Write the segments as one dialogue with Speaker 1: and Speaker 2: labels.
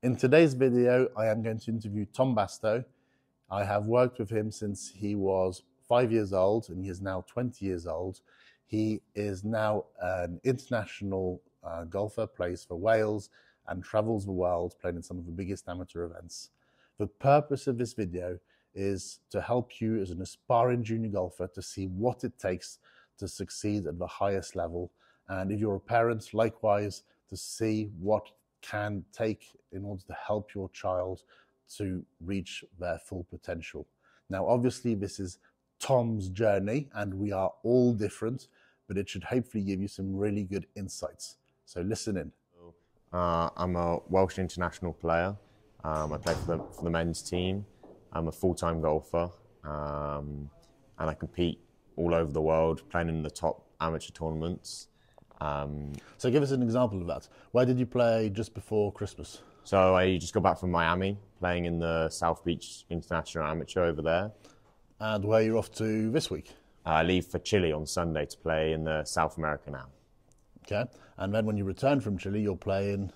Speaker 1: In today's video, I am going to interview Tom Bastow. I have worked with him since he was 5 years old and he is now 20 years old. He is now an international golfer, plays for Wales and travels the world playing in some of the biggest amateur events. The purpose of this video is to help you as an aspiring junior golfer to see what it takes to succeed at the highest level. And if you're a parent, likewise, to see what can take in order to help your child to reach their full potential. Now, obviously, this is Tom's journey and we are all different, but it should hopefully give you some really good insights. So listen in.
Speaker 2: I'm a Welsh international player. I play for the men's team. I'm a full-time golfer and I compete all over the world, playing in the top amateur tournaments.
Speaker 1: So give us an example of that. Where did you play just before Christmas?
Speaker 2: So I just got back from Miami, playing in the South Beach International Amateur over there.
Speaker 1: And where are you off to this week?
Speaker 2: I leave for Chile on Sunday to play in the South America now.
Speaker 1: Okay. And then when you return from Chile, you'll play in?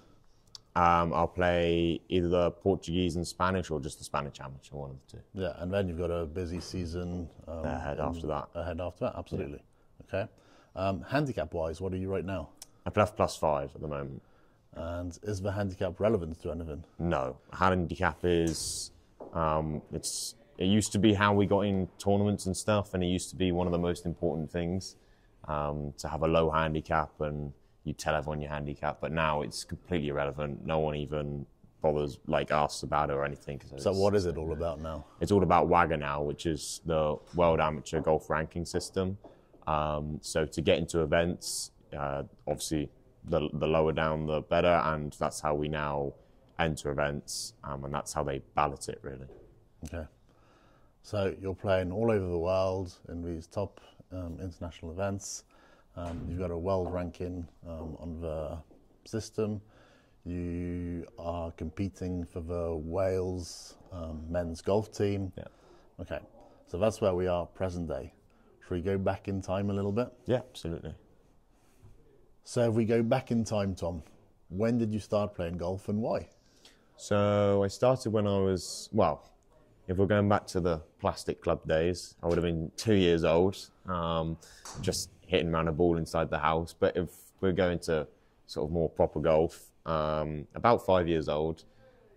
Speaker 2: I'll play either the Portuguese and Spanish or just the Spanish amateur, one of the two.
Speaker 1: Yeah, and then you've got a busy season
Speaker 2: ahead after that.
Speaker 1: Ahead after that, absolutely. Yeah. Okay. Handicap-wise, what are you right now?
Speaker 2: I play +5 at the moment.
Speaker 1: And is the handicap relevant to anything?
Speaker 2: No. Handicap is, it used to be how we got in tournaments and stuff, and it used to be one of the most important things, to have a low handicap and you tell everyone your handicap, but now it's completely irrelevant. No one even bothers like us about it or anything.
Speaker 1: So what is it all about now?
Speaker 2: It's all about WAGR now, which is the World Amateur Golf Ranking System. So to get into events, obviously the lower down the better, and that's how we now enter events, and that's how they ballot it really.
Speaker 1: Okay. So you're playing all over the world in these top international events. You've got a world ranking on the system. You are competing for the Wales men's golf team.
Speaker 2: Yeah.
Speaker 1: Okay. So that's where we are present day. Should we go back in time a little bit?
Speaker 2: Yeah, absolutely.
Speaker 1: So if we go back in time, Tom, when did you start playing golf and why?
Speaker 2: So I started when I was, well, if we're going back to the plastic club days, I would have been 2 years old, just hitting around a ball inside the house. But if we're going to sort of more proper golf, about 5 years old,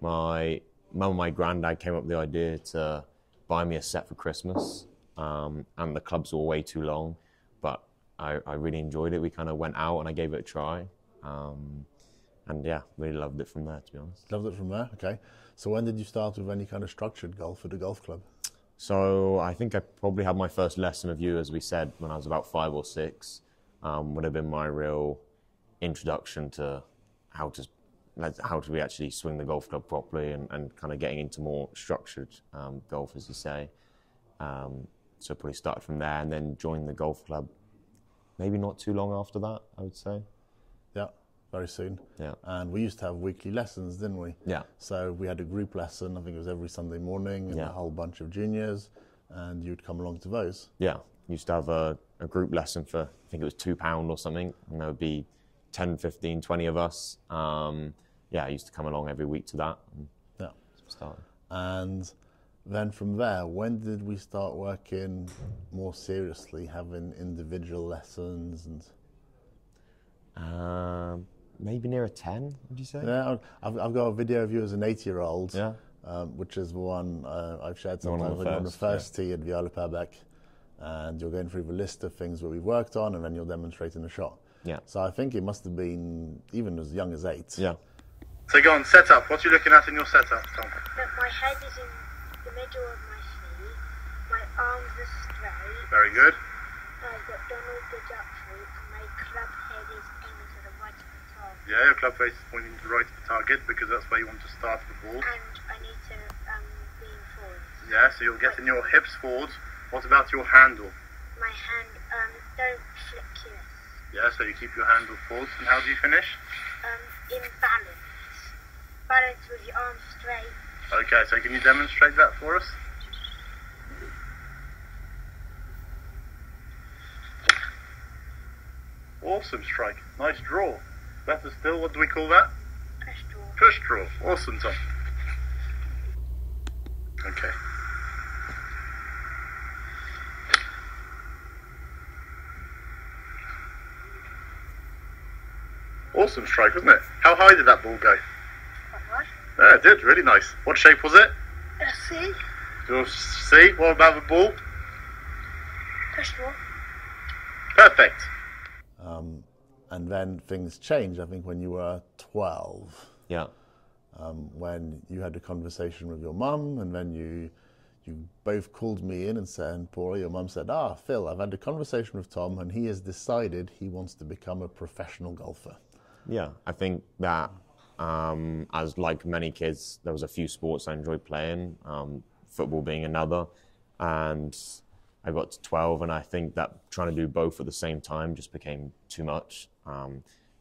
Speaker 2: my mum and my granddad came up with the idea to buy me a set for Christmas, and the clubs were way too long, but I really enjoyed it. We kind of went out and I gave it a try, and yeah, really loved it from there, to be honest.
Speaker 1: Loved it from there, okay. So when did you start with any kind of structured golf at a golf club?
Speaker 2: So I think I probably had my first lesson with you, as we said, when I was about 5 or 6. Would have been my real introduction to how to we actually swing the golf club properly, and kind of getting into more structured golf, as you say. So probably started from there and then joined the golf club maybe not too long after that, I would say.
Speaker 1: Yeah, very soon.
Speaker 2: Yeah.
Speaker 1: And we used to have weekly lessons, didn't we?
Speaker 2: Yeah.
Speaker 1: So we had a group lesson, I think it was every Sunday morning, and a whole bunch of juniors, and you'd come along to those.
Speaker 2: Yeah, used to have a group lesson for, I think it was £2 or something, and there would be 10, 15, 20 of us. Yeah, I used to come along every week to that.
Speaker 1: Yeah.
Speaker 2: Started.
Speaker 1: And then from there, when did we start working more seriously, having individual lessons? And
Speaker 2: maybe near a 10, would you say?
Speaker 1: Yeah, I've got a video of you as an 8-year-old,
Speaker 2: yeah.
Speaker 1: Which is the one I've shared sometimes
Speaker 2: on
Speaker 1: the first tee at Viola Perbeck, and you're going through the list of things that we've worked on, and then you're demonstrating a shot.
Speaker 2: Yeah.
Speaker 1: So I think it must have been even as young as 8.
Speaker 2: Yeah.
Speaker 3: So go on, set up. What are you looking at in your setup, Tom?
Speaker 4: That my head is in the middle of my feet, my arms are straight.
Speaker 3: Very good.
Speaker 4: I've got Donald the Duck fruit, and my club head is aiming to the right of the target.
Speaker 3: Yeah, your club face is pointing to the right of the target because that's where you want to start the ball.
Speaker 4: And I need to lean forward.
Speaker 3: Yeah, so you're getting your hips forward. What about your handle?
Speaker 4: My hand, don't flick this.
Speaker 3: Yeah, so you keep your handle forward. And how do you finish?
Speaker 4: In balance. Balance with your arms straight.
Speaker 3: Okay, so can you demonstrate that for us? Awesome strike. Nice draw. Better still, what do we call that?
Speaker 4: Press draw.
Speaker 3: First draw. Awesome, Tom. Okay. Awesome strike, wasn't it? How high did that ball go?
Speaker 4: Quite high.
Speaker 3: Yeah, it did. Really nice. What shape was it?
Speaker 4: A C.
Speaker 3: You'll see. What about the ball?
Speaker 4: First draw.
Speaker 3: Perfect.
Speaker 1: And then things changed, I think, when you were 12,
Speaker 2: Yeah.
Speaker 1: when you had a conversation with your mum, and then you both called me in and said, and Paula, your mum said, Phil, I've had a conversation with Tom, and he has decided he wants to become a professional golfer.
Speaker 2: Yeah, I think that as like many kids, there was a few sports I enjoyed playing, football being another, and I got to 12, and I think that trying to do both at the same time just became too much.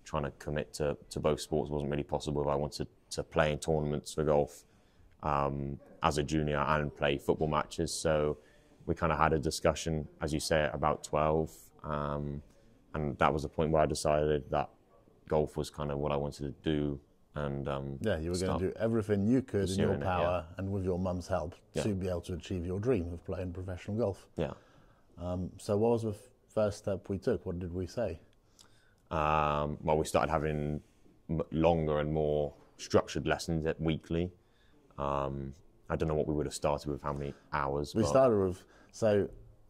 Speaker 2: Trying to commit to both sports wasn't really possible if I wanted to play in tournaments for golf as a junior and play football matches. So we kind of had a discussion, as you say, about 12, and that was the point where I decided that golf was kind of what I wanted to do. And
Speaker 1: you were going to do everything you could in your power and with your mum's help to be able to achieve your dream of playing professional golf.
Speaker 2: Yeah.
Speaker 1: So what was the first step we took? What did we say?
Speaker 2: Well, we started having longer and more structured lessons weekly. I don't know what we would have started with, how many hours.
Speaker 1: We started with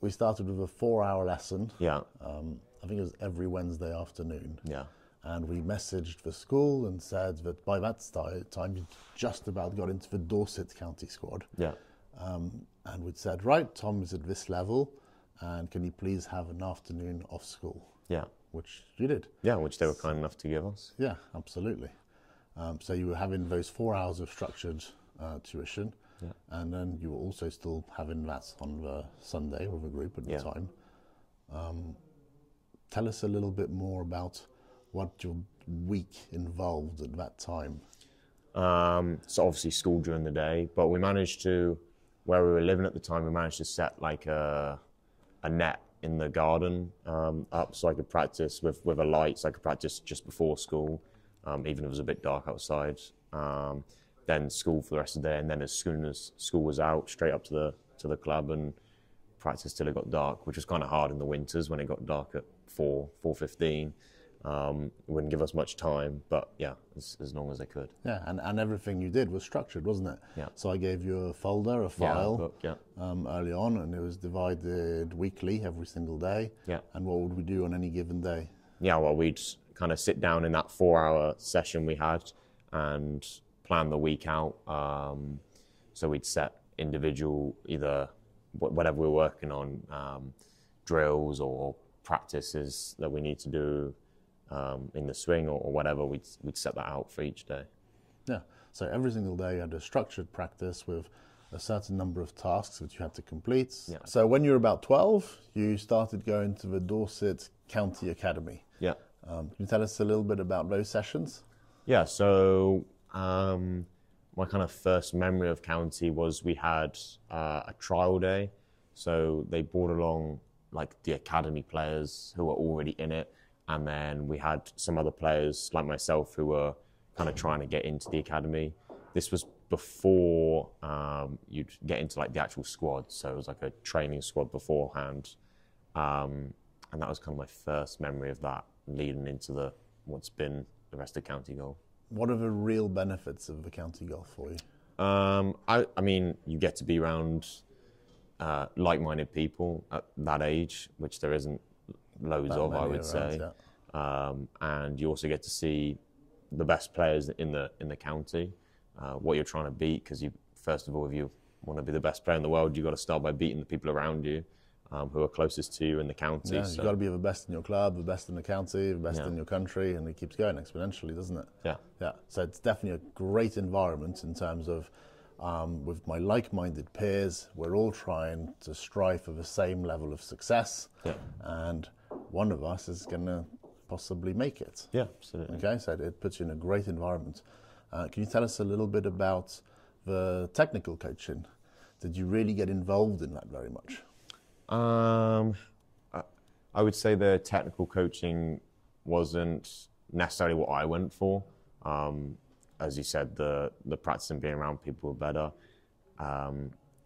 Speaker 1: a 4-hour lesson.
Speaker 2: Yeah.
Speaker 1: I think it was every Wednesday afternoon.
Speaker 2: Yeah.
Speaker 1: And we messaged the school and said that by that time you just about got into the Dorset County squad.
Speaker 2: Yeah.
Speaker 1: And we'd said, right, Tom is at this level, and can you please have an afternoon off school?
Speaker 2: Yeah.
Speaker 1: Which you did.
Speaker 2: Yeah, which they were kind enough to give us.
Speaker 1: Yeah, absolutely. So you were having those 4 hours of structured tuition, and then you were also still having that on the Sunday with a group at the time. Tell us a little bit more about what your week involved at that time.
Speaker 2: So obviously school during the day, but we managed to, where we were living at the time, we managed to set like a net in the garden up so I could practice with a light, so I could practice just before school, even if it was a bit dark outside. Then school for the rest of the day, and then as soon as school was out, straight up to the club and practice till it got dark, which was kind of hard in the winters when it got dark at 4:15. It wouldn't give us much time, but yeah, as long as I could.
Speaker 1: Yeah, and everything you did was structured, wasn't it?
Speaker 2: Yeah.
Speaker 1: So I gave you a folder, a file,
Speaker 2: book,
Speaker 1: early on, and it was divided weekly, every single day.
Speaker 2: Yeah.
Speaker 1: And what would we do on any given day?
Speaker 2: Yeah, well, we'd kind of sit down in that 4-hour session we had and plan the week out. So we'd set individual, either whatever we were working on, drills or practices that we need to do in the swing or whatever, we'd set that out for each day.
Speaker 1: Yeah, so every single day you had a structured practice with a certain number of tasks which you had to complete.
Speaker 2: Yeah.
Speaker 1: So when you were about 12, you started going to the Dorset County Academy.
Speaker 2: Yeah.
Speaker 1: Can you tell us a little bit about those sessions?
Speaker 2: Yeah, so my kind of first memory of county was we had a trial day. So they brought along like the academy players who were already in it. And then we had some other players like myself who were kind of trying to get into the academy. This was before you'd get into like the actual squad. So it was like a training squad beforehand. And that was kind of my first memory of that leading into what's been the rest of county golf.
Speaker 1: What are the real benefits of the county golf for you?
Speaker 2: I mean, you get to be around like-minded people at that age, which there isn't loads of, I would say. Yeah. And you also get to see the best players in the county, what you're trying to beat, because first of all, if you want to be the best player in the world, you've got to start by beating the people around you who are closest to you in the county.
Speaker 1: Yeah, you've got to be the best in your club, the best in the county, the best in your country, and it keeps going exponentially, doesn't it?
Speaker 2: Yeah.
Speaker 1: Yeah. So it's definitely a great environment in terms of with my like-minded peers, we're all trying to strive for the same level of success, and one of us is going to possibly make it.
Speaker 2: Yeah, absolutely.
Speaker 1: Okay, so it puts you in a great environment. Can you tell us a little bit about the technical coaching? Did you really get involved in that very much?
Speaker 2: I would say the technical coaching wasn't necessarily what I went for. as you said, the practice and being around people were better.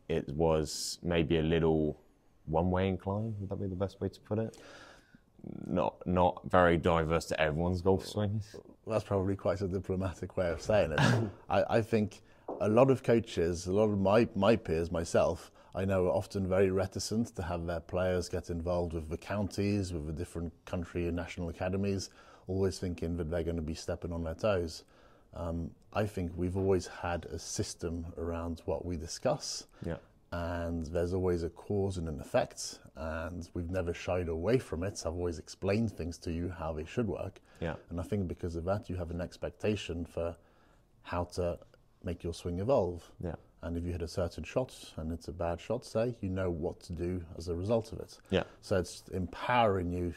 Speaker 2: It was maybe a little one-way inclined. Would that be the best way to put it? Not very diverse to everyone's golf swing.
Speaker 1: That's probably quite a diplomatic way of saying it. I think a lot of coaches, a lot of my peers, myself, I know are often very reticent to have their players get involved with the counties, with the different country and national academies, always thinking that they're going to be stepping on their toes. I think we've always had a system around what we discuss.
Speaker 2: Yeah.
Speaker 1: And there's always a cause and an effect, and we've never shied away from it. I've always explained things to you how they should work.
Speaker 2: Yeah.
Speaker 1: And I think because of that, you have an expectation for how to make your swing evolve.
Speaker 2: Yeah.
Speaker 1: And if you hit a certain shot and it's a bad shot, say, you know what to do as a result of it.
Speaker 2: Yeah.
Speaker 1: So it's empowering you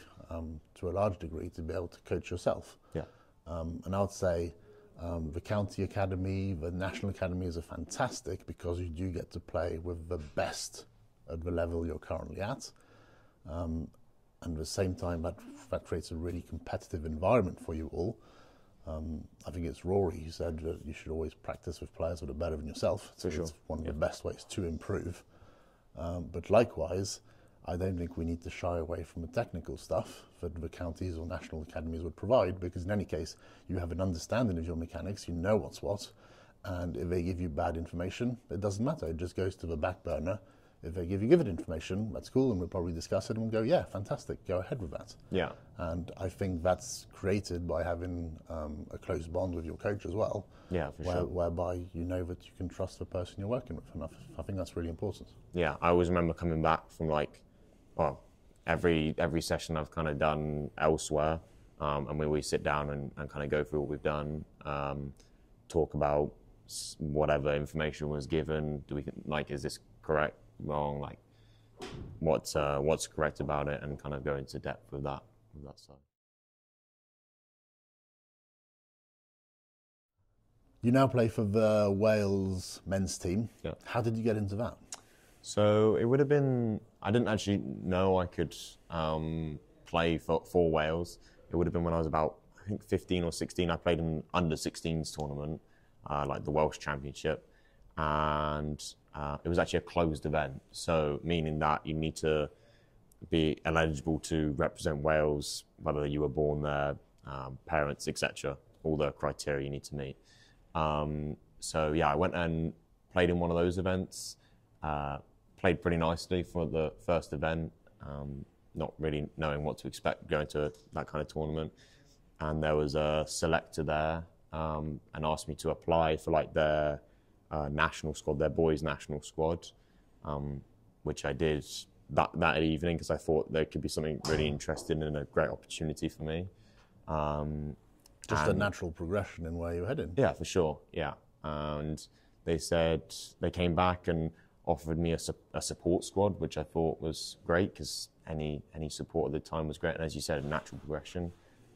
Speaker 1: to a large degree to be able to coach yourself.
Speaker 2: Yeah.
Speaker 1: And I would say the county academy, the national academies are fantastic because you do get to play with the best at the level you're currently at. And at the same time, that creates a really competitive environment for you all. I think it's Rory who said that you should always practice with players that are better than yourself. So it's one of the best ways to improve. But likewise, I don't think we need to shy away from the technical stuff that the counties or national academies would provide, because in any case, you have an understanding of your mechanics, you know what's what, and if they give you bad information, it doesn't matter, it just goes to the back burner. If they give you good information, that's cool, and we'll probably discuss it and we'll go, yeah, fantastic, go ahead with that.
Speaker 2: Yeah.
Speaker 1: And I think that's created by having a close bond with your coach as well.
Speaker 2: Yeah, for sure.
Speaker 1: Whereby you know that you can trust the person you're working with, and I think that's really important.
Speaker 2: Yeah, I always remember coming back from every session I've kind of done elsewhere, and we sit down and kind of go through what we've done, talk about whatever information was given. Is this correct, wrong, what's correct about it, and kind of go into depth with that side.
Speaker 1: You now play for the Wales men's team.
Speaker 2: Yeah.
Speaker 1: How did you get into that?
Speaker 2: So it would have been, I didn't actually know I could play for Wales. It would have been when I was about, I think, 15 or 16. I played in an under-16s tournament, like the Welsh Championship. And it was actually a closed event. So meaning that you need to be eligible to represent Wales, whether you were born there, parents, etc. All the criteria you need to meet. So yeah, I went and played in one of those events. Played pretty nicely for the first event, not really knowing what to expect going to that kind of tournament. And there was a selector there and asked me to apply for their national squad, their boys' national squad, which I did that evening because I thought there could be something really interesting and a great opportunity for me.
Speaker 1: Just a natural progression in where you're heading.
Speaker 2: Yeah, for sure. Yeah, and they came back and offered me a support squad, which I thought was great because any support at the time was great. And as you said, a natural progression.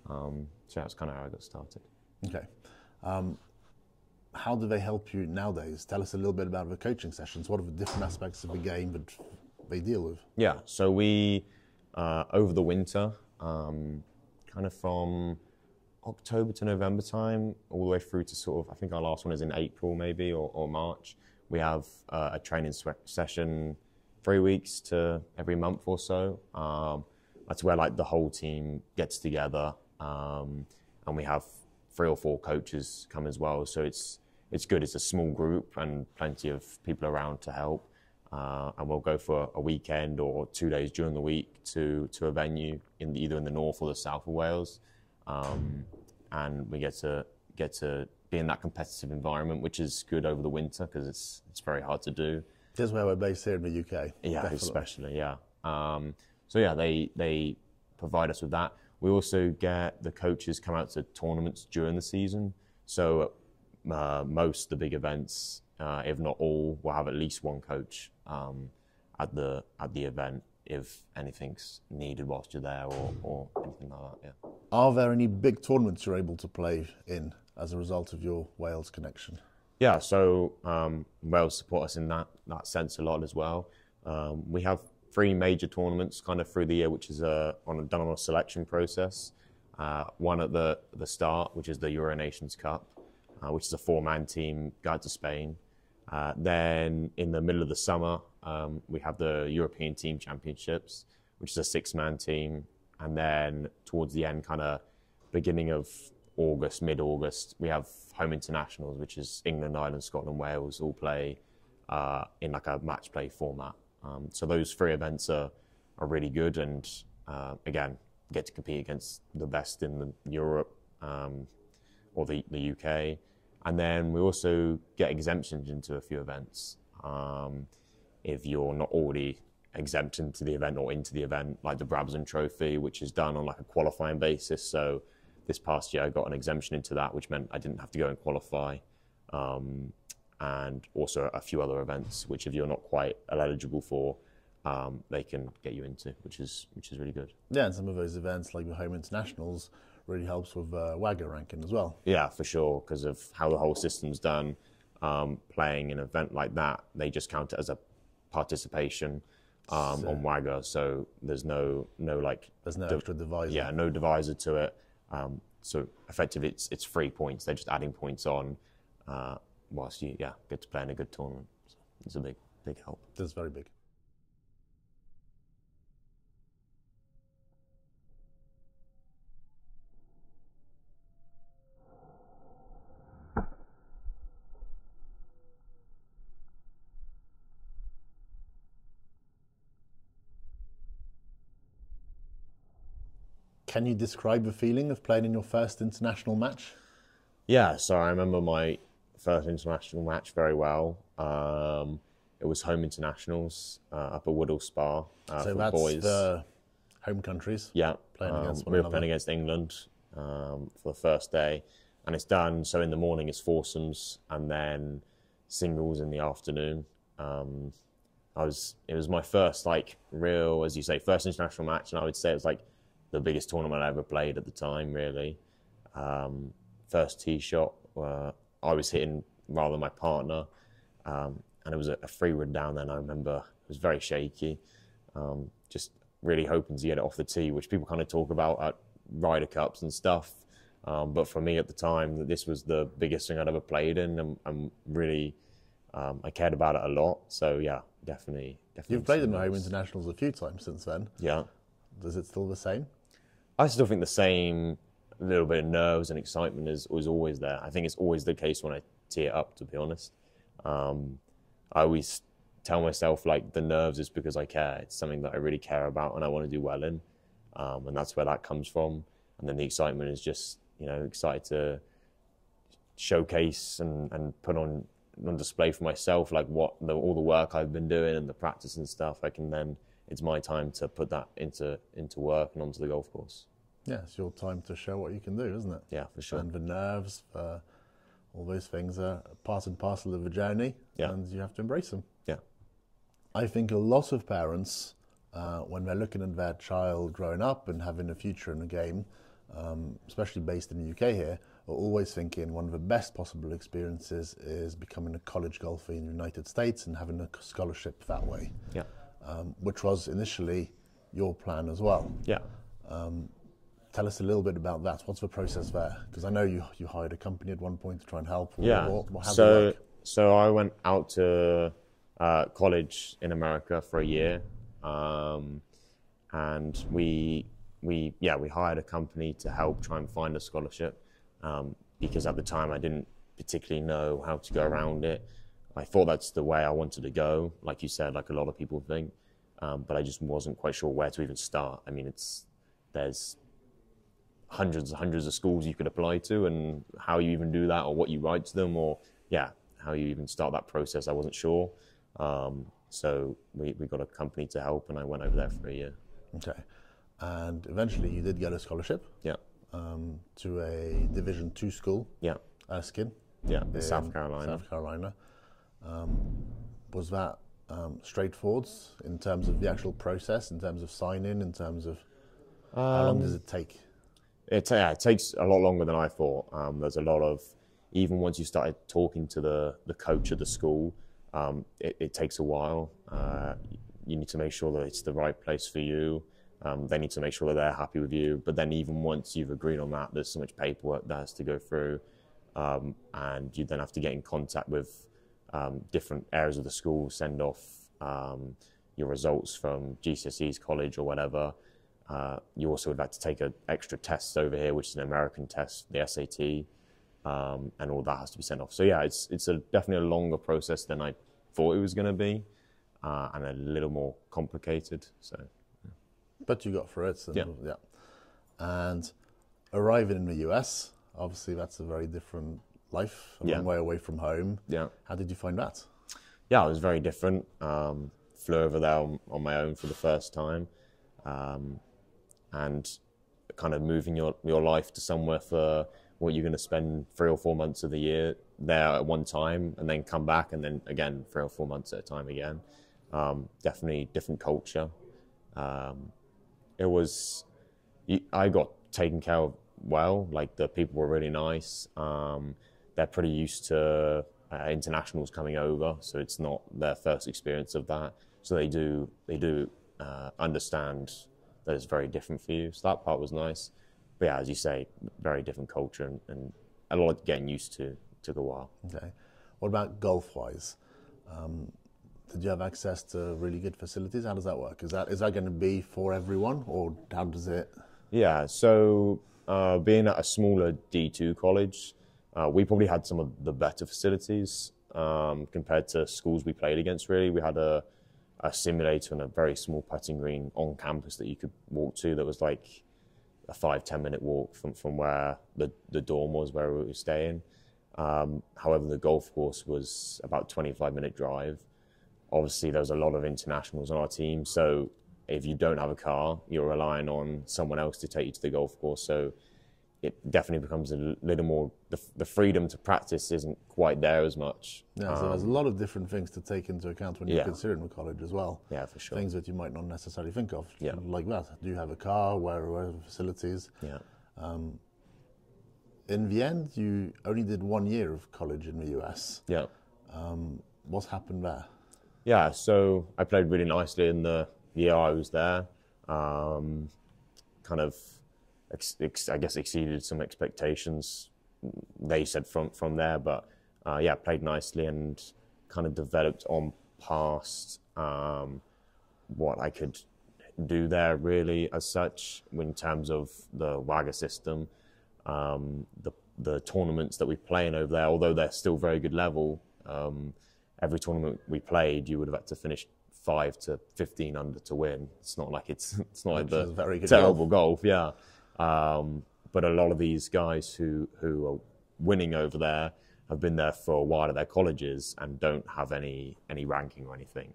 Speaker 2: So that's kind of how I got started.
Speaker 1: Okay. How do they help you nowadays? Tell us a little bit about the coaching sessions. What are the different aspects of the game that they deal with? Yeah,
Speaker 2: so we, over the winter, kind of from October to November time, all the way through to sort of, I think our last one is in April maybe, or March. We have a training session 3 weeks to every month or so. That's where the whole team gets together, and we have 3 or 4 coaches come as well. So it's good. It's a small group and plenty of people around to help. And we'll go for a weekend or 2 days during the week to a venue either in the north or the south of Wales, and we get to be in that competitive environment, which is good over the winter because it's very hard to do.
Speaker 1: That's where we're based here in the UK.
Speaker 2: Yeah,
Speaker 1: definitely.
Speaker 2: Especially, yeah. So yeah, they provide us with that. We also get the coaches come out to tournaments during the season. So most of the big events, if not all, will have at least one coach at the event if anything's needed whilst you're there or anything like that. Yeah.
Speaker 1: Are there any big tournaments you're able to play in as a result of your Wales connection?
Speaker 2: Yeah, so Wales support us in that sense a lot as well. We have 3 major tournaments kind of through the year, which is done on a selection process. One at the start, which is the Euro Nations Cup, which is a 4-man team, go out to Spain. Then in the middle of the summer, we have the European Team Championships, which is a 6-man team. And then towards the end, kind of beginning of August, mid-August, we have home internationals, which is England, Ireland, Scotland, Wales, all play in like a match play format. So those 3 events are really good, and again, get to compete against the best in Europe or the UK. And then we also get exemptions into a few events. If you're not already exempt into the event or into the event, like the Brabazon Trophy, which is done on like a qualifying basis. So this past year I got an exemption into that, which meant I didn't have to go and qualify. And also a few other events, which if you're not quite eligible for, they can get you into, which is really good.
Speaker 1: Yeah, and some of those events, like the home internationals, really helps with WAGR ranking as well.
Speaker 2: Yeah, for sure, because of how the whole system's done. Playing an event like that, they just count it as a participation on WAGR, so there's no
Speaker 1: extra divisor.
Speaker 2: Yeah, no divisor to it. So effectively, it's 3 points. They're just adding points on, whilst you get to play in a good tournament. So it's a big help.
Speaker 1: That's very big. Can you describe the feeling of playing in your first international match?
Speaker 2: Yeah, so I remember my first international match very well. It was home internationals up at Woodall Spa
Speaker 1: So
Speaker 2: for
Speaker 1: that's
Speaker 2: boys.
Speaker 1: the home countries.
Speaker 2: Yeah,
Speaker 1: playing against one
Speaker 2: we were
Speaker 1: another.
Speaker 2: playing against England for the first day, and it's done. So in the morning it's foursomes, and then singles in the afternoon. It was my first real, as you say, first international match, and I would say it was like the biggest tournament I ever played at the time, really. First tee shot, I was hitting rather than my partner, and it was a 3-wood down then. I remember it was very shaky, just really hoping to get it off the tee, which people kind of talk about at Ryder Cups and stuff. But for me at the time, this was the biggest thing I'd ever played in, and really, I cared about it a lot. So yeah, definitely.
Speaker 1: You've played in the home internationals a few times since then.
Speaker 2: Yeah.
Speaker 1: Is it still the same?
Speaker 2: I still think the same little bit of nerves and excitement was always there. I think it's always the case when I tee it up, to be honest. I always tell myself the nerves is because I care. It's something that I really care about and I want to do well in. And that's where that comes from. And then the excitement is just, excited to showcase and put on display for myself, all the work I've been doing and the practice and stuff. It's my time to put that into work and onto the golf course.
Speaker 1: Yeah, it's your time to show what you can do, isn't it?
Speaker 2: Yeah, for sure.
Speaker 1: And the nerves, all those things are part and parcel of the journey, and you have to embrace them.
Speaker 2: Yeah.
Speaker 1: I think a lot of parents, when they're looking at their child growing up and having a future in the game, especially based in the UK here, are always thinking one of the best possible experiences is becoming a college golfer in the United States and having a scholarship that way.
Speaker 2: Yeah.
Speaker 1: Which was initially your plan as well.
Speaker 2: Yeah.
Speaker 1: Tell us a little bit about that. What's the process there? Because I know you hired a company at one point to try and help.
Speaker 2: So I went out to college in America for a year, and we hired a company to help try and find a scholarship, because at the time I didn't particularly know how to go around it. I thought that's the way I wanted to go, like you said, like a lot of people think, but I just wasn't quite sure where to even start. I mean, there's hundreds and hundreds of schools you could apply to, and how you even do that, or what you write to them, or how you even start that process, I wasn't sure. So we got a company to help, and I went over there for a year.
Speaker 1: Okay, and eventually you did get a scholarship.
Speaker 2: Yeah.
Speaker 1: To a Division 2 school.
Speaker 2: Yeah.
Speaker 1: Erskine.
Speaker 2: Yeah, in South Carolina.
Speaker 1: South Carolina. Was that straightforward in terms of the actual process, in terms of sign-in, in terms of how long does it take?
Speaker 2: It takes a lot longer than I thought. There's a lot of, even once you started talking to the coach of the school, it takes a while. You need to make sure that it's the right place for you. They need to make sure that they're happy with you. But then even once you've agreed on that, there's so much paperwork that has to go through. and you then have to get in contact with different areas of the school, send off your results from GCSEs, college or whatever. You also would like to take an extra test over here, which is an American test, the SAT, and all that has to be sent off. So yeah, it's definitely a longer process than I thought it was going to be, and a little more complicated. So, yeah.
Speaker 1: But you got through it. So,
Speaker 2: yeah.
Speaker 1: And arriving in the US, obviously that's a very different life, a long way away from home.
Speaker 2: Yeah.
Speaker 1: How did you find that?
Speaker 2: Yeah, it was very different. Flew over there on my own for the first time, and kind of moving your life to somewhere for what you're going to spend 3 or 4 months of the year there at one time, and then come back, and then again 3 or 4 months at a time again. Definitely different culture. I got taken care of well. Like, the people were really nice. They're pretty used to internationals coming over, so it's not their first experience of that. So they do understand that it's very different for you. So that part was nice. But yeah, as you say, very different culture and a lot of getting used to. Took a while.
Speaker 1: Okay. What about golf-wise? Did you have access to really good facilities? How does that work? Is that going to be for everyone, or how does it?
Speaker 2: Yeah. So being at a smaller D2 college, we probably had some of the better facilities compared to schools we played against. Really, we had a simulator and a very small putting green on campus that you could walk to. That was like a 5-10 minute walk from where the dorm was, where we were staying. However, the golf course was about 25-minute drive. Obviously, there was a lot of internationals on our team, so if you don't have a car, you're relying on someone else to take you to the golf course. So it definitely becomes a little more, the freedom to practice isn't quite there as much.
Speaker 1: Yeah, so there's a lot of different things to take into account when you're considering a college as well.
Speaker 2: Yeah, for sure.
Speaker 1: Things that you might not necessarily think of,
Speaker 2: Yeah.
Speaker 1: like that. Do you have a car? Where are the facilities?
Speaker 2: Yeah.
Speaker 1: In the end, you only did 1 year of college in the US.
Speaker 2: Yeah.
Speaker 1: What's happened there?
Speaker 2: Yeah, so I played really nicely in the year I was there. Kind of, I guess, exceeded some expectations, they said from there. But yeah, played nicely and kind of developed on past what I could do there, really, as such, in terms of the WAGR system. The tournaments that we play in over there, although they're still very good level, every tournament we played, you would have had to finish 5 to 15 under to win. It's not like like the
Speaker 1: very good
Speaker 2: terrible golf, yeah. But a lot of these guys who are winning over there have been there for a while at their colleges and don't have any ranking or anything,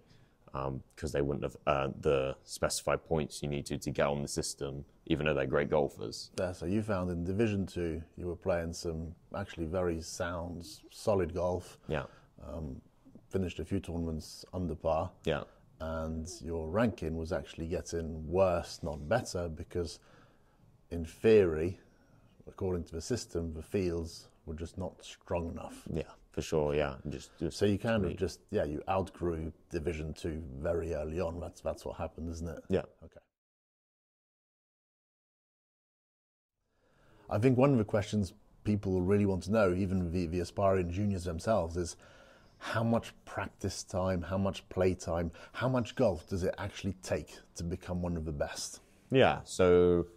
Speaker 2: because they wouldn't have earned the specified points you need to get on the system, even though they're great golfers.
Speaker 1: Yeah, so you found in Division 2, you were playing some actually very sound, solid golf.
Speaker 2: Yeah.
Speaker 1: Finished a few tournaments under par.
Speaker 2: Yeah.
Speaker 1: And your ranking was actually getting worse, not better, because in theory, according to the system, the fields were just not strong enough.
Speaker 2: Yeah, for sure, yeah. Just
Speaker 1: so you kind of you outgrew Division 2 very early on. That's what happened, isn't it?
Speaker 2: Yeah.
Speaker 1: Okay. I think one of the questions people really want to know, even the aspiring juniors themselves, is how much practice time, how much play time, how much golf does it actually take to become one of the best?
Speaker 2: Yeah, so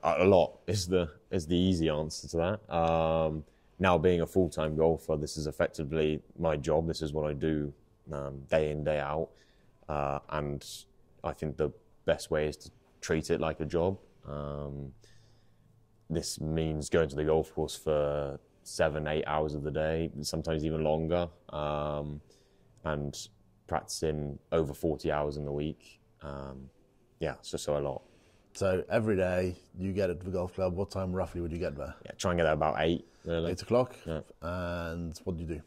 Speaker 2: a lot is the easy answer to that. Now, being a full-time golfer, this is effectively my job. This is what I do day in, day out. And I think the best way is to treat it like a job. This means going to the golf course for 7-8 hours of the day, sometimes even longer, and practicing over 40 hours in the week. Yeah, so a lot.
Speaker 1: So every day you get at the golf club, what time roughly would you get there?
Speaker 2: Yeah, try and get there about 8, really.
Speaker 1: 8 o'clock?
Speaker 2: Yeah.
Speaker 1: And what do you do?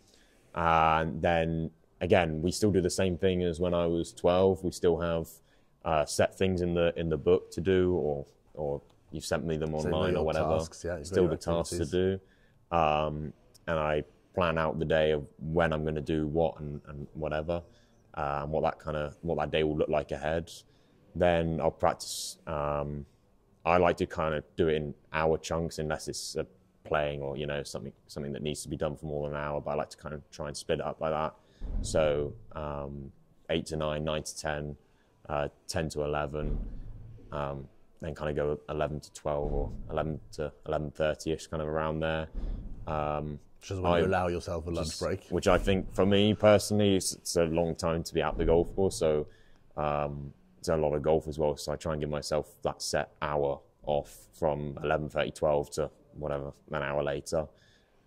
Speaker 2: And then, again, we still do the same thing as when I was 12. We still have set things in the book to do, or you've sent me them online or whatever.
Speaker 1: Tasks, yeah,
Speaker 2: still the tasks to do. And I plan out the day of when I'm going to do what and whatever, and what that day will look like ahead. Then I'll practice. I like to kind of do it in hour chunks, unless it's a playing, or something that needs to be done for more than an hour. But I like to kind of try and split it up like that. So 8 to 9, 9 to 10, 10 to 11, then kind of go 11 to 12 or 11 to 11:30ish, kind of around there.
Speaker 1: Which is when you allow yourself a lunch break.
Speaker 2: Which I think, for me personally, it's a long time to be at the golf course. So it's a lot of golf as well. So I try and give myself that set hour off from 11:30, 12 to whatever, an hour later.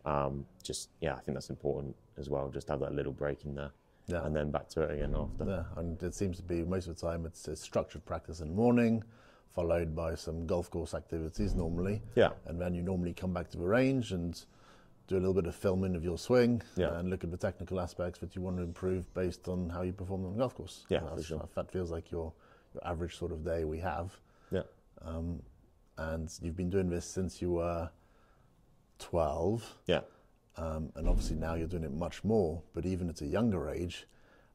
Speaker 2: I think that's important as well. Just have that little break in there. Yeah. And then back to it again after.
Speaker 1: Yeah, and it seems to be most of the time it's structured practice in the morning, followed by some golf course activities normally.
Speaker 2: Yeah.
Speaker 1: And then you normally come back to the range and do a little bit of filming of your swing,
Speaker 2: yeah,
Speaker 1: and look at the technical aspects that you want to improve based on how you perform on the golf course.
Speaker 2: Yeah, for sure.
Speaker 1: That feels like your average sort of day we have.
Speaker 2: Yeah.
Speaker 1: And you've been doing this since you were 12.
Speaker 2: Yeah.
Speaker 1: And obviously now you're doing it much more, but even at a younger age,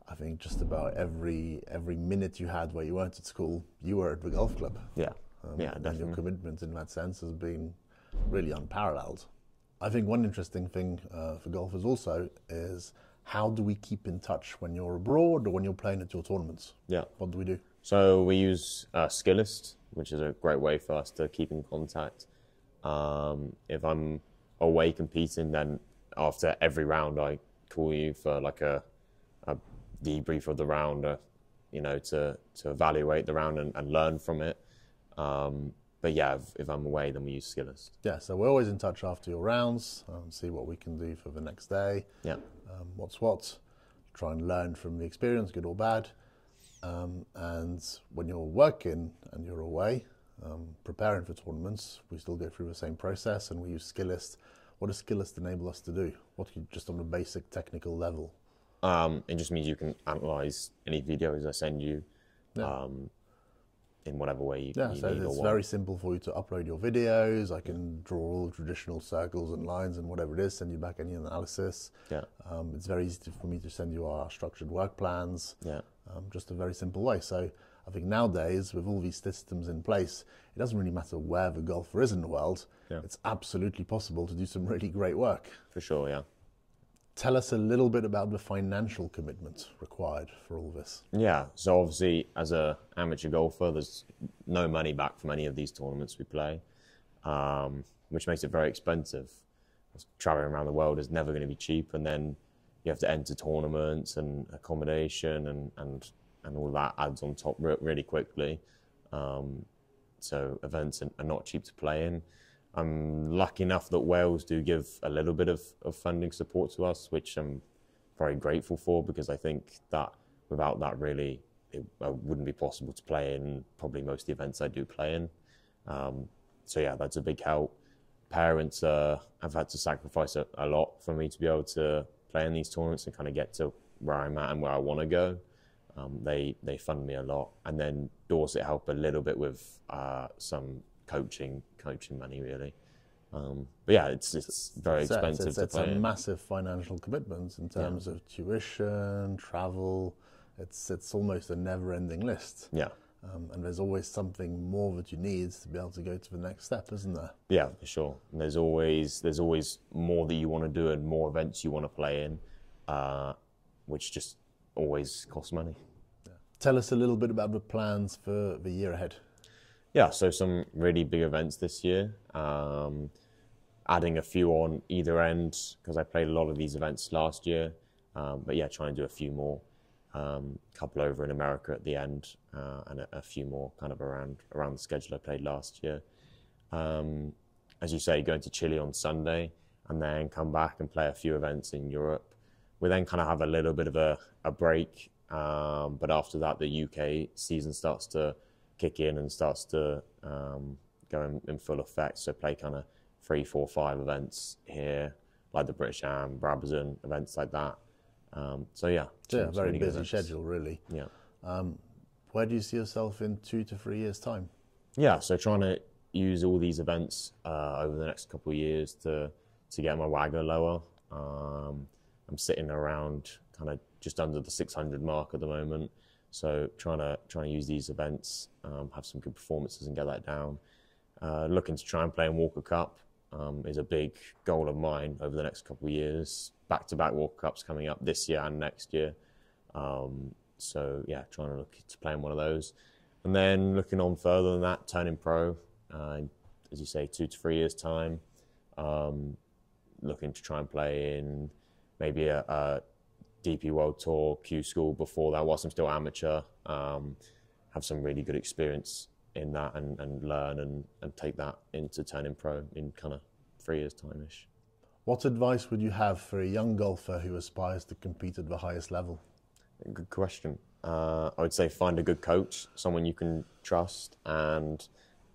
Speaker 1: I think just about every minute you had where you weren't at school, you were at the golf club.
Speaker 2: Yeah, definitely.
Speaker 1: And your commitment in that sense has been really unparalleled. I think one interesting thing for golfers also is, how do we keep in touch when you're abroad or when you're playing at your tournaments?
Speaker 2: Yeah.
Speaker 1: What do we do?
Speaker 2: So we use Skillest, which is a great way for us to keep in contact. If I'm away competing, then after every round I call you for like a debrief of the round, to evaluate the round and learn from it. But yeah, if I'm away, then we use Skillest.
Speaker 1: Yeah, so we're always in touch after your rounds, see what we can do for the next day.
Speaker 2: Yeah.
Speaker 1: What's what, try and learn from the experience, good or bad. And when you're working and you're away, preparing for tournaments, we still go through the same process and we use Skillest. What does Skillest enable us to do? Just on a basic technical level?
Speaker 2: It just means you can analyze any videos I send you.
Speaker 1: Yeah.
Speaker 2: In whatever way you
Speaker 1: so
Speaker 2: need.
Speaker 1: It's very simple for you to upload your videos. I can draw all the traditional circles and lines and whatever it is, send you back any analysis.
Speaker 2: Yeah.
Speaker 1: It's very easy for me to send you our structured work plans.
Speaker 2: Yeah.
Speaker 1: Just a very simple way. So I think nowadays, with all these systems in place, it doesn't really matter where the golfer is in the world.
Speaker 2: Yeah.
Speaker 1: It's absolutely possible to do some really great work.
Speaker 2: For sure, yeah.
Speaker 1: Tell us a little bit about the financial commitment required for all this.
Speaker 2: Yeah, so obviously as an amateur golfer, there's no money back from any of these tournaments we play, which makes it very expensive. Traveling around the world is never going to be cheap, and then you have to enter tournaments and accommodation and all that adds on top really quickly. So events are not cheap to play in. I'm lucky enough that Wales do give a little bit of funding support to us, which I'm very grateful for, because I think that without that, really, it wouldn't be possible to play in probably most of the events I do play in. So yeah, that's a big help. Parents have had to sacrifice a lot for me to be able to play in these tournaments and kind of get to where I'm at and where I want to go. They fund me a lot. And then Dorset help a little bit with some coaching money, really. But yeah, it's very expensive to play.
Speaker 1: It's a massive financial commitment in terms of tuition, travel. It's almost a never-ending list.
Speaker 2: Yeah.
Speaker 1: And there's always something more that you need to be able to go to the next step, isn't there?
Speaker 2: Yeah, for sure. And there's always more that you want to do and more events you want to play in, which just always costs money.
Speaker 1: Yeah. Tell us a little bit about the plans for the year ahead.
Speaker 2: Yeah, so some really big events this year. Adding a few on either end, because I played a lot of these events last year. But yeah, trying to do a few more. A couple over in America at the end, and a few more kind of around the schedule I played last year. As you say, going to Chile on Sunday, and then come back and play a few events in Europe. We then kind of have a little bit of a break, but after that, the UK season starts to kick in and starts to go in full effect. So play kind of 3, 4, 5 events here, like the British Am, Brabazon, events like that. So yeah,
Speaker 1: very
Speaker 2: really
Speaker 1: busy schedule, really.
Speaker 2: Yeah.
Speaker 1: Where do you see yourself in 2 to 3 years' time?
Speaker 2: Yeah, so trying to use all these events over the next couple of years to get my WAGR lower. I'm sitting around kind of just under the 600 mark at the moment. So trying to use these events, have some good performances and get that down. Looking to try and play in Walker Cup is a big goal of mine over the next couple of years. Back-to-back World Cups coming up this year and next year. So yeah, trying to look to play in one of those. And then looking on further than that, turning pro, as you say, 2 to 3 years' time. Looking to try and play in maybe a DP World Tour, Q School before that, whilst I'm still amateur. Have some really good experience in that and learn and take that into turning pro in kind of 3 years' time-ish.
Speaker 1: What advice would you have for a young golfer who aspires to compete at the highest level?
Speaker 2: Good question. I would say find a good coach, someone you can trust and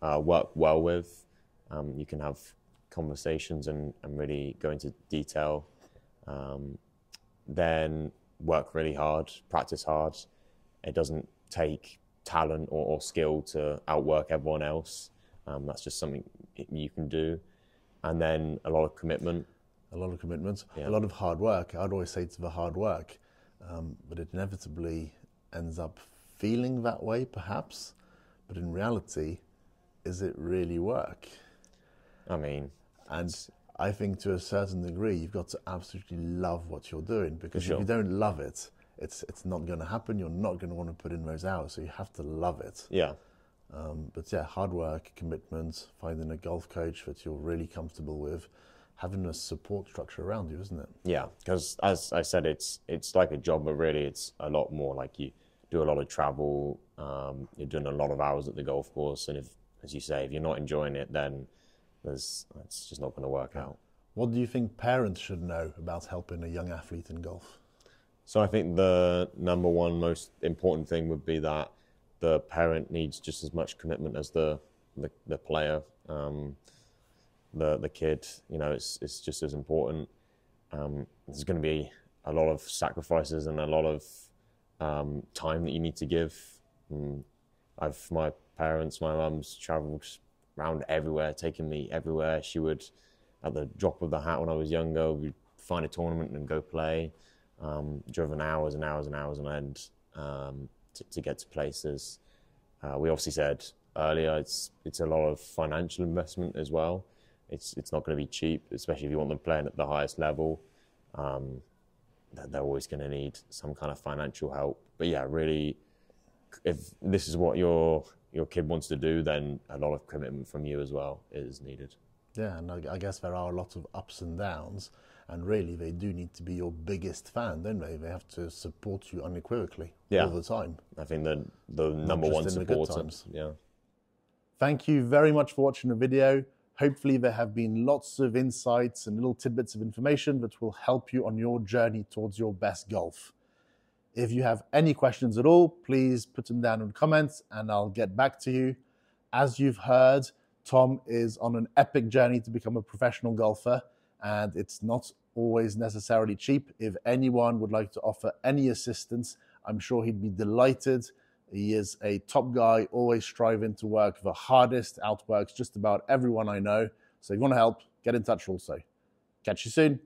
Speaker 2: work well with. You can have conversations and really go into detail. Then work really hard, practice hard. It doesn't take talent or skill to outwork everyone else. That's just something you can do. And then a lot of commitment.
Speaker 1: A lot of commitment,
Speaker 2: Yeah.
Speaker 1: a lot of hard work. I'd always say it's the hard work, but it inevitably ends up feeling that way, perhaps. But in reality, is it really work?
Speaker 2: I mean,
Speaker 1: And I think to a certain degree, you've got to absolutely love what you're doing, because
Speaker 2: sure.
Speaker 1: if you don't love it, it's not going to happen. You're not going to want to put in those hours, so you have to love it.
Speaker 2: yeah.
Speaker 1: But yeah, hard work, commitment, finding a golf coach that you're really comfortable with, having a support structure around you, isn't it?
Speaker 2: Yeah, because as I said, it's like a job, but really it's a lot more. Like you do a lot of travel, you're doing a lot of hours at the golf course, and if, as you say, if you're not enjoying it, then it's just not going to work out.
Speaker 1: What do you think parents should know about helping a young athlete in golf?
Speaker 2: So I think the number one most important thing would be that the parent needs just as much commitment as the player. The kid, it's just as important. There's going to be a lot of sacrifices and a lot of time that you need to give. My mum's travelled around everywhere, taking me everywhere. She would, at the drop of the hat when I was younger, we'd find a tournament and go play. Driven hours and hours and hours on end to get to places. We obviously said earlier it's a lot of financial investment as well. It's not going to be cheap, especially if you want them playing at the highest level. They're always going to need some kind of financial help. But yeah, really, if this is what your kid wants to do, then a lot of commitment from you as well is needed.
Speaker 1: Yeah, and I guess there are a lot of ups and downs, and really they do need to be your biggest fan, don't they? They have to support you unequivocally all the time.
Speaker 2: I think the number one supporter. Yeah.
Speaker 1: Thank you very much for watching the video. Hopefully there have been lots of insights and little tidbits of information that will help you on your journey towards your best golf. If you have any questions at all, please put them down in the comments and I'll get back to you. As you've heard, Tom is on an epic journey to become a professional golfer, and it's not always necessarily cheap. If anyone would like to offer any assistance, I'm sure he'd be delighted. He is a top guy, always striving to work the hardest, outworks just about everyone I know. So if you want to help, get in touch also. Catch you soon.